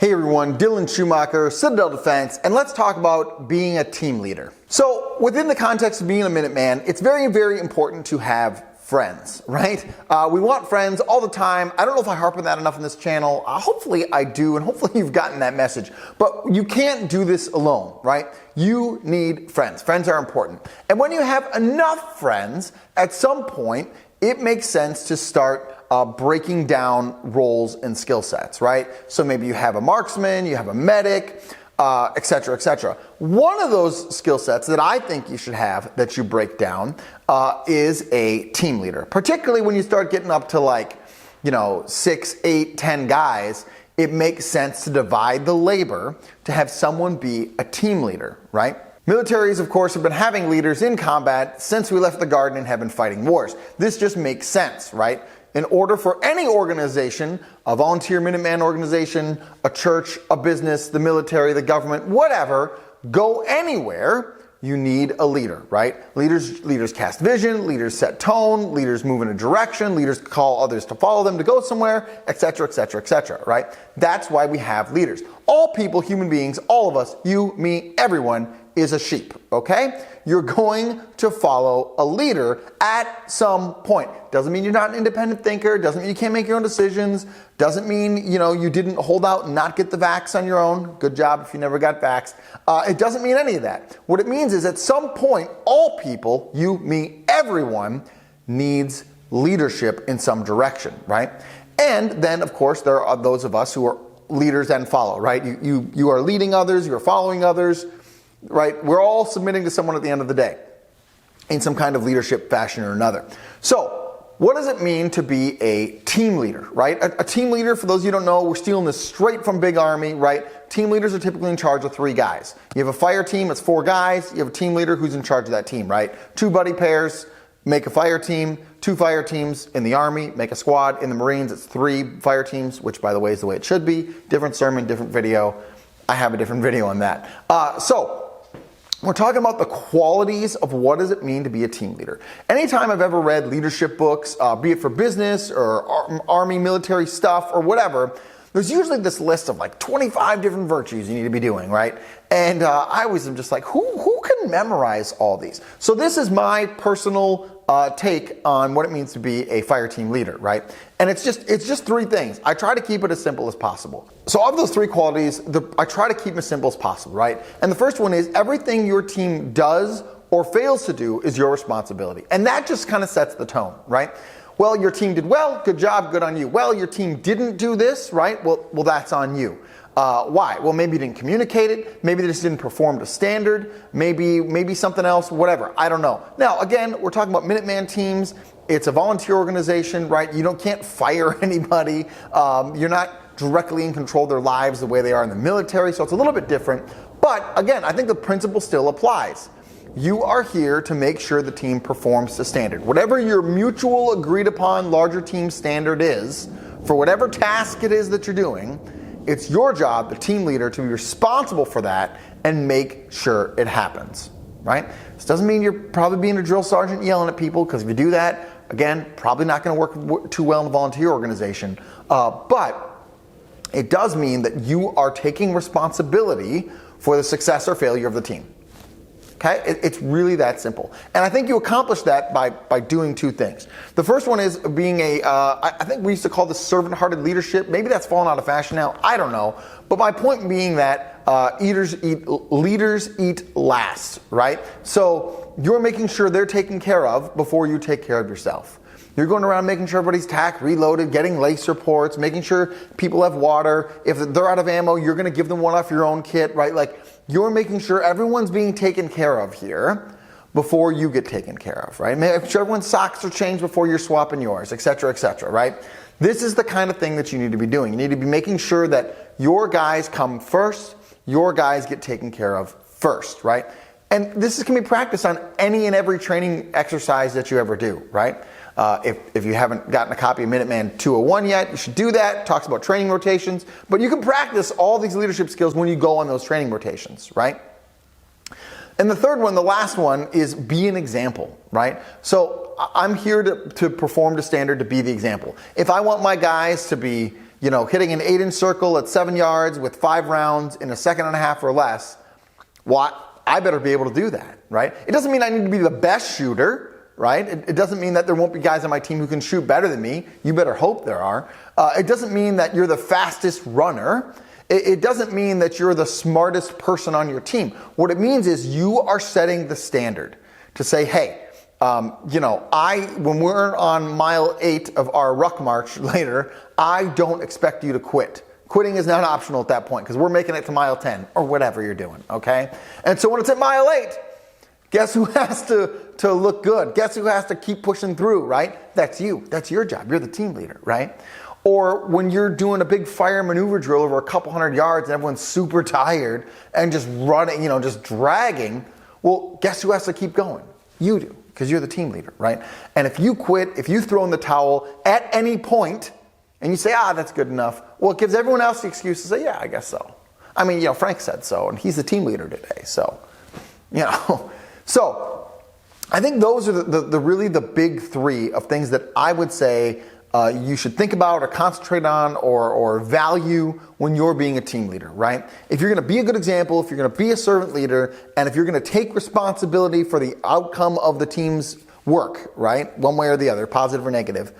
Hey everyone, Dylan Schumacher, Citadel Defense, and let's talk about being a team leader. So within the context of being a Minuteman, it's very, very important to have friends, right? We want friends all the time. I don't know if I harp on that enough on this channel. Hopefully I do, and hopefully you've gotten that message. But you can't do this alone, right? You need friends. Friends are important. And when you have enough friends, at some point, it makes sense to start breaking down roles and skill sets, right? So maybe you have a marksman, you have a medic, etc., etc. One of those skill sets that I think you should have that you break down is a team leader. Particularly when you start getting up to 6, 8, 10 guys, it makes sense to divide the labor to have someone be a team leader, right? Militaries, of course, have been having leaders in combat since we left the garden and have been fighting wars. This just makes sense, right? In order for any organization, a volunteer Minuteman organization, a church, a business, the military, the government, whatever, go anywhere, you need a leader, right? Leaders cast vision, leaders set tone, leaders move in a direction, leaders call others to follow them to go somewhere, etc., etc., etc., right? That's why we have leaders. All people, human beings, all of us, you, me, everyone, is a sheep, okay? You're going to follow a leader at some point. Doesn't mean you're not an independent thinker, doesn't mean you can't make your own decisions, doesn't mean, you didn't hold out and not get the vax on your own. Good job if you never got vaxxed. It doesn't mean any of that. What it means is at some point, all people, you, me, everyone, needs leadership in some direction, right? And then, of course, there are those of us who are leaders and follow, right? You are leading others, you're following others, right? We're all submitting to someone at the end of the day in some kind of leadership fashion or another. So what does it mean to be a team leader, right? A team leader, for those of you who don't know, we're stealing this straight from Big Army, right? Team leaders are typically in charge of 3 guys. You have a fire team, it's 4 guys. You have a team leader who's in charge of that team, right? 2 buddy pairs make a fire team, 2 fire teams in the Army make a squad. In the Marines, it's 3 fire teams, which by the way is the way it should be. Different sermon, different video. I have a different video on that. So we're talking about the qualities of what does it mean to be a team leader. Anytime I've ever read leadership books, be it for business or Army, military stuff or whatever, there's usually this list of 25 different virtues you need to be doing, right? And I always am just like, who can memorize all these? So this is my personal take on what it means to be a fire team leader, right? And it's just 3 things. I try to keep it as simple as possible. So of those 3 qualities, I try to keep them as simple as possible, right? And the first one is everything your team does or fails to do is your responsibility. And that just kind of sets the tone, right? Well, your team did well, good job, good on you. Well, your team didn't do this, right? Well, that's on you. Why? Well, maybe you didn't communicate it. Maybe they just didn't perform to standard. Maybe something else, whatever. I don't know. Now, again, we're talking about Minuteman teams. It's a volunteer organization, right? You can't fire anybody. You're not directly in control of their lives the way they are in the military, so it's a little bit different. But again, I think the principle still applies. You are here to make sure the team performs to standard. Whatever your mutual agreed upon larger team standard is, for whatever task it is that you're doing, it's your job, the team leader, to be responsible for that and make sure it happens, right? This doesn't mean you're probably being a drill sergeant yelling at people, because if you do that, again, probably not going to work too well in a volunteer organization. But it does mean that you are taking responsibility for the success or failure of the team. Okay? It's really that simple. And I think you accomplish that by doing 2 things. The first one is being I think we used to call this servant-hearted leadership. Maybe that's fallen out of fashion now. I don't know. But my point being that leaders eat last, right? So you're making sure they're taken care of before you take care of yourself. You're going around making sure everybody's tacked, reloaded, getting lace reports, making sure people have water. If they're out of ammo, you're going to give them one off your own kit, right? You're making sure everyone's being taken care of here before you get taken care of, right? Make sure everyone's socks are changed before you're swapping yours, etc., right? This is the kind of thing that you need to be doing. You need to be making sure that your guys come first, your guys get taken care of first, right? And this can be practiced on any and every training exercise that you ever do, right? If you haven't gotten a copy of Minuteman 201 yet, you should do that. It talks about training rotations. But you can practice all these leadership skills when you go on those training rotations, right? And the third one, the last one, is be an example, right? So I'm here to perform to standard, to be the example. If I want my guys to be hitting an 8-inch circle at 7 yards with 5 rounds in a second and a half or less, well, I better be able to do that, right? It doesn't mean I need to be the best shooter, right? It doesn't mean that there won't be guys on my team who can shoot better than me. You better hope there are. It doesn't mean that you're the fastest runner. It doesn't mean that you're the smartest person on your team. What it means is you are setting the standard to say, hey, when we're on mile 8 of our ruck march later, I don't expect you to quit. Quitting is not optional at that point because we're making it to mile 10 or whatever you're doing, okay? And so when it's at mile 8, guess who has to look good? Guess who has to keep pushing through, right? That's you. That's your job. You're the team leader, right? Or when you're doing a big fire maneuver drill over a couple hundred yards and everyone's super tired and just running, just dragging, well, guess who has to keep going? You do, because you're the team leader, right? And if you quit, if you throw in the towel at any point and you say, that's good enough, well, it gives everyone else the excuse to say, yeah, I guess so. I mean, Frank said so, and he's the team leader today, so, So, I think those are the really the big 3 of things that I would say you should think about or concentrate on or value when you're being a team leader, right? If you're going to be a good example, if you're going to be a servant leader, and if you're going to take responsibility for the outcome of the team's work, right, one way or the other, positive or negative,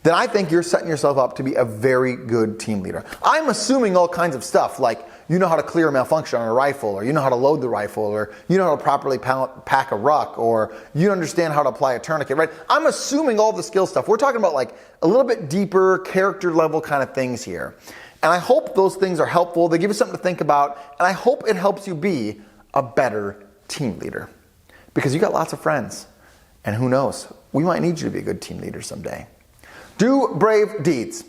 then I think you're setting yourself up to be a very good team leader. I'm assuming all kinds of stuff like you know how to clear a malfunction on a rifle, or you know how to load the rifle, or you know how to properly pack a ruck, or you understand how to apply a tourniquet, right? I'm assuming all the skill stuff. We're talking about like a little bit deeper character level kind of things here. And I hope those things are helpful. They give you something to think about. And I hope it helps you be a better team leader because you got lots of friends. And who knows, we might need you to be a good team leader someday. Do brave deeds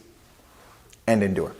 and endure.